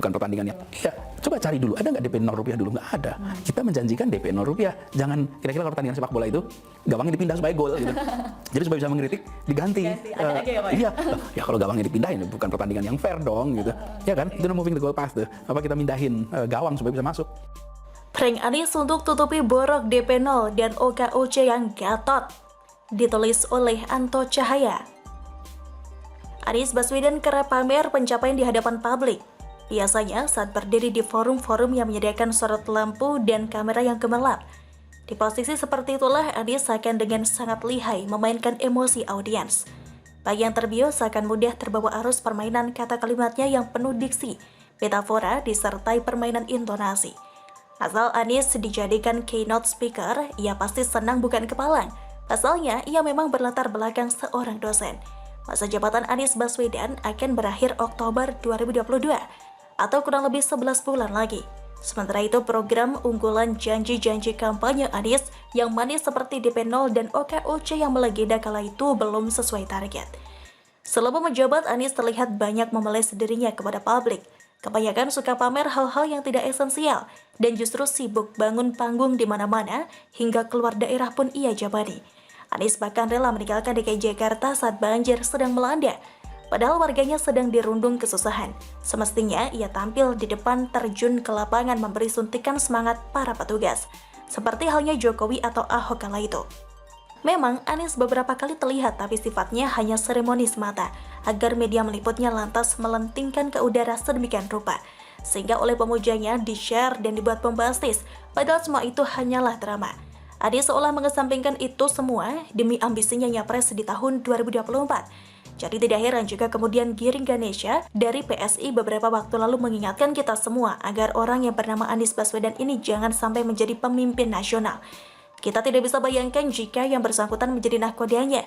bukan pertandingan yang ya coba cari dulu ada nggak DP 0 rupiah dulu, nggak ada. Kita menjanjikan DP 0 rupiah, jangan kira-kira kalau pertandingan sepak bola itu gawangnya dipindah supaya gol gitu. Jadi supaya bisa mengkritik diganti. Ada aja ya, Pak? Iya, ya kalau gawangnya dipindahin bukan pertandingan yang fair dong gitu. Ya kan, itu moving the goal pass tuh. Apa kita mindahin gawang supaya bisa masuk. Prank Anies untuk tutupi borok DP 0 dan OKOC yang gatot, ditulis oleh Anto Cahaya. Anies Baswedan kerap pamer pencapaian di hadapan publik. Biasanya saat berdiri di forum-forum yang menyediakan sorot lampu dan kamera yang gemerlap. Di posisi seperti itulah Anies akan dengan sangat lihai memainkan emosi audiens. Bagi yang terbius akan mudah terbawa arus permainan kata kalimatnya yang penuh diksi, metafora disertai permainan intonasi. Asal Anies dijadikan keynote speaker, ia pasti senang bukan kepalang. Pasalnya, ia memang berlatar belakang seorang dosen. Masa jabatan Anies Baswedan akan berakhir Oktober 2022, atau kurang lebih 11 bulan lagi. Sementara itu program unggulan janji-janji kampanye Anies yang manis seperti DP 0 dan OKOC yang melegenda kala itu belum sesuai target. Selama menjabat, Anies terlihat banyak memeles dirinya kepada publik. Kebanyakan suka pamer hal-hal yang tidak esensial dan justru sibuk bangun panggung di mana-mana hingga keluar daerah pun ia jabati. Anies bahkan rela meninggalkan DKI Jakarta saat banjir sedang melanda. Padahal warganya sedang dirundung kesusahan. Semestinya ia tampil di depan terjun ke lapangan memberi suntikan semangat para petugas. Seperti halnya Jokowi atau Ahok kala itu. Memang Anies beberapa kali terlihat tapi sifatnya hanya seremoni semata agar media meliputnya lantas melentingkan ke udara sedemikian rupa. Sehingga oleh pemujanya di-share dan dibuat bombastis. Padahal semua itu hanyalah drama. Anies seolah mengesampingkan itu semua demi ambisinya nyapres di tahun 2024. Jadi tidak heran jika kemudian Giring Ganesha dari PSI beberapa waktu lalu mengingatkan kita semua agar orang yang bernama Anies Baswedan ini jangan sampai menjadi pemimpin nasional. Kita tidak bisa bayangkan jika yang bersangkutan menjadi nahkodanya.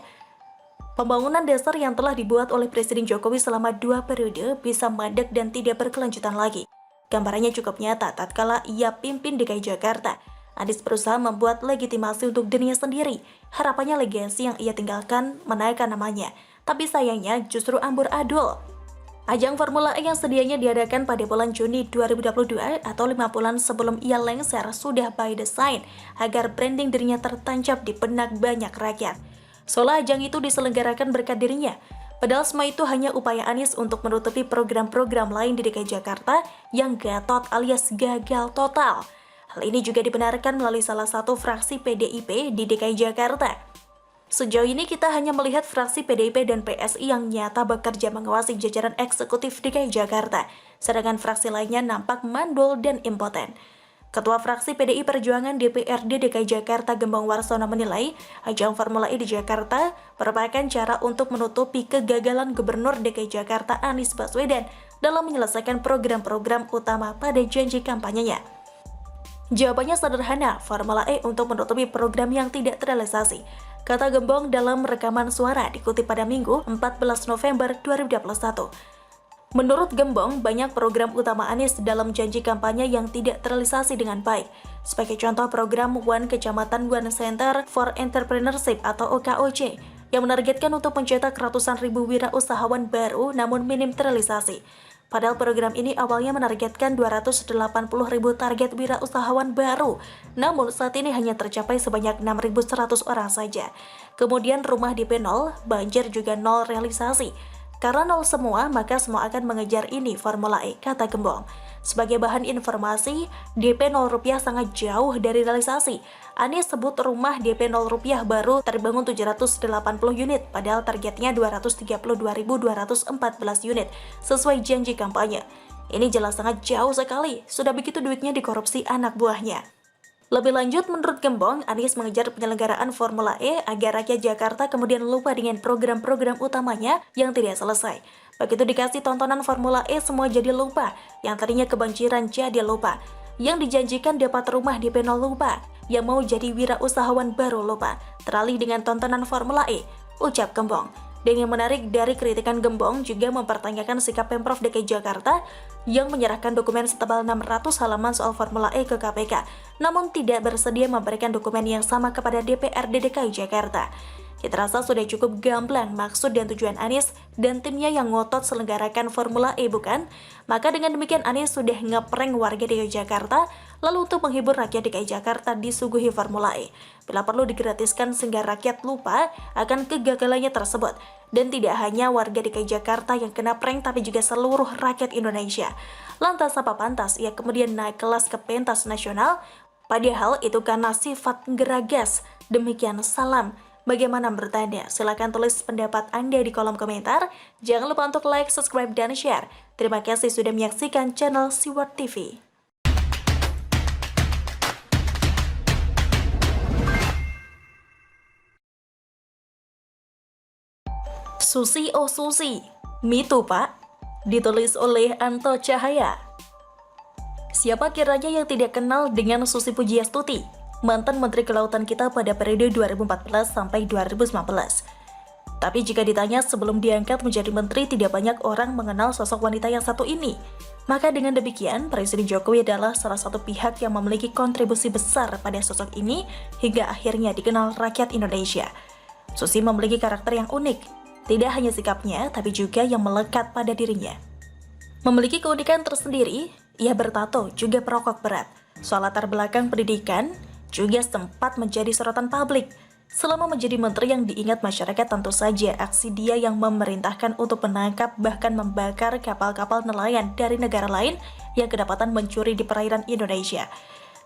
Pembangunan dasar yang telah dibuat oleh Presiden Jokowi selama 2 periode bisa mandek dan tidak berkelanjutan lagi. Gambarannya cukup nyata tatkala ia pimpin DKI Jakarta. Anies berusaha membuat legitimasi untuk dirinya sendiri. Harapannya legasi yang ia tinggalkan menaikkan namanya. Tapi sayangnya justru ambur adul. Ajang Formula E yang sedianya diadakan pada bulan Juni 2022 atau 5 bulan sebelum ia lengser sudah by design agar branding dirinya tertancap di benak banyak rakyat. Seolah ajang itu diselenggarakan berkat dirinya. Padahal semua itu hanya upaya Anies untuk menutupi program-program lain di DKI Jakarta yang gatot alias gagal total. Hal ini juga dibenarkan melalui salah satu fraksi PDIP di DKI Jakarta. Sejauh ini kita hanya melihat fraksi PDIP dan PSI yang nyata bekerja mengawasi jajaran eksekutif DKI Jakarta, sedangkan fraksi lainnya nampak mandul dan impoten. Ketua fraksi PDI Perjuangan DPRD DKI Jakarta Gembong Warsono menilai, ajang Formula E di Jakarta merupakan cara untuk menutupi kegagalan Gubernur DKI Jakarta Anies Baswedan dalam menyelesaikan program-program utama pada janji kampanyenya. Jawabannya sederhana, Formula E untuk menutupi program yang tidak terrealisasi, kata Gembong dalam rekaman suara dikutip pada Minggu 14 November 2021. Menurut Gembong, banyak program utama Anies dalam janji kampanye yang tidak terrealisasi dengan baik. Sebagai contoh program One Kecamatan One Center for Entrepreneurship atau OKOC yang menargetkan untuk mencetak ratusan ribu wirausahawan baru namun minim terrealisasi. Padahal program ini awalnya menargetkan 280 ribu target wirausahawan baru, namun saat ini hanya tercapai sebanyak 6.100 orang saja. Kemudian rumah DP 0, banjir juga 0 realisasi. Karena 0 semua, maka semua akan mengejar ini Formula E, kata Gembong. Sebagai bahan informasi, DP 0 rupiah sangat jauh dari realisasi. Anies sebut rumah DP 0 rupiah baru terbangun 780 unit, padahal targetnya 232.214 unit, sesuai janji kampanye. Ini jelas sangat jauh sekali, sudah begitu duitnya dikorupsi anak buahnya. Lebih lanjut, menurut Gembong, Anies mengejar penyelenggaraan Formula E agar rakyat Jakarta kemudian lupa dengan program-program utamanya yang tidak selesai. Begitu dikasih tontonan Formula E, semua jadi lupa. Yang tadinya kebanjiran jadi lupa. Yang dijanjikan dapat rumah DP 0 lupa. Yang mau jadi wirausahawan baru lupa. Teralih dengan tontonan Formula E, ucap Gembong. Dan yang menarik dari kritikan Gembong juga mempertanyakan sikap Pemprov DKI Jakarta yang menyerahkan dokumen setebal 600 halaman soal Formula E ke KPK, namun tidak bersedia memberikan dokumen yang sama kepada DPRD DKI Jakarta. Terasa sudah cukup gamblang maksud dan tujuan Anies dan timnya yang ngotot selenggarakan Formula E, bukan? Maka dengan demikian Anies sudah ngeprank warga DKI Jakarta, lalu untuk menghibur rakyat DKI Jakarta disuguhi Formula E. Bila perlu digratiskan sehingga rakyat lupa akan kegagalannya tersebut. Dan tidak hanya warga DKI Jakarta yang kena prank, tapi juga seluruh rakyat Indonesia. Lantas apa pantas ia kemudian naik kelas ke pentas nasional? Padahal itu karena sifat geragas. Demikian salam. Bagaimana menurut Anda? Silahkan tulis pendapat Anda di kolom komentar. Jangan lupa untuk like, subscribe, dan share. Terima kasih sudah menyaksikan channel Siwar TV. Susi oh Susi, mitu pak, ditulis oleh Anto Cahaya. Siapa kiranya yang tidak kenal dengan Susi Pujiastuti, mantan Menteri Kelautan kita pada periode 2014 sampai 2015. Tapi jika ditanya sebelum diangkat menjadi menteri, tidak banyak orang mengenal sosok wanita yang satu ini. Maka dengan demikian, Presiden Jokowi adalah salah satu pihak yang memiliki kontribusi besar pada sosok ini hingga akhirnya dikenal rakyat Indonesia. Susi memiliki karakter yang unik, tidak hanya sikapnya, tapi juga yang melekat pada dirinya. Memiliki keunikan tersendiri, ia bertato juga perokok berat. Soal latar belakang pendidikan, juga sempat menjadi sorotan publik. Selama menjadi menteri yang diingat masyarakat, tentu saja aksi dia yang memerintahkan untuk menangkap bahkan membakar kapal-kapal nelayan dari negara lain yang kedapatan mencuri di perairan Indonesia.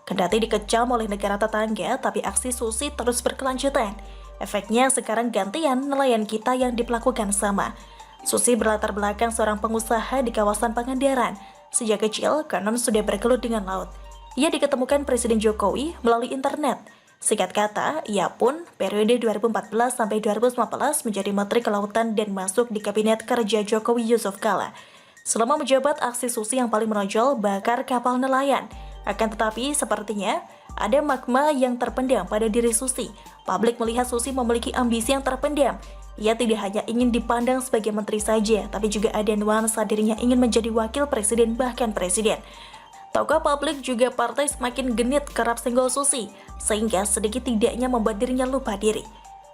Kendati dikecam oleh negara tetangga, tapi aksi Susi terus berkelanjutan. Efeknya sekarang gantian nelayan kita yang diperlakukan sama. Susi berlatar belakang seorang pengusaha di kawasan Pangandaran. Sejak kecil, Kanon sudah bergelut dengan laut. Ia diketemukan Presiden Jokowi melalui internet. Singkat kata, ia pun periode 2014 sampai 2015 menjadi Menteri Kelautan dan masuk di Kabinet Kerja Jokowi Yusuf Kala. Selama menjabat, aksi Susi yang paling menonjol bakar kapal nelayan. Akan tetapi, sepertinya ada magma yang terpendam pada diri Susi. Publik melihat Susi memiliki ambisi yang terpendam. Ia tidak hanya ingin dipandang sebagai menteri saja, tapi juga ada nuansa dirinya ingin menjadi wakil presiden bahkan presiden. Tokoh publik juga partai semakin genit kerap senggol Susi, sehingga sedikit tidaknya membuat dirinya lupa diri.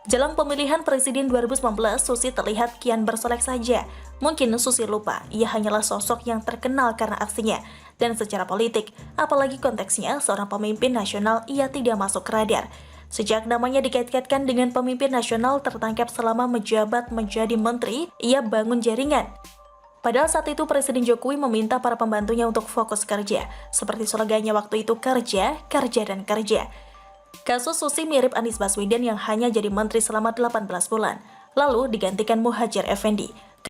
Jelang pemilihan presiden 2019, Susi terlihat kian bersolek saja. Mungkin Susi lupa, ia hanyalah sosok yang terkenal karena aksinya. Dan secara politik, apalagi konteksnya seorang pemimpin nasional, ia tidak masuk radar. Sejak namanya dikait-kaitkan dengan pemimpin nasional tertangkap selama menjabat menjadi menteri, ia bangun jaringan. Padahal saat itu Presiden Jokowi meminta para pembantunya untuk fokus kerja, seperti slogannya waktu itu kerja, kerja, dan kerja. Kasus Susi mirip Anies Baswedan yang hanya jadi menteri selama 18 bulan, lalu digantikan Muhadjir Effendi.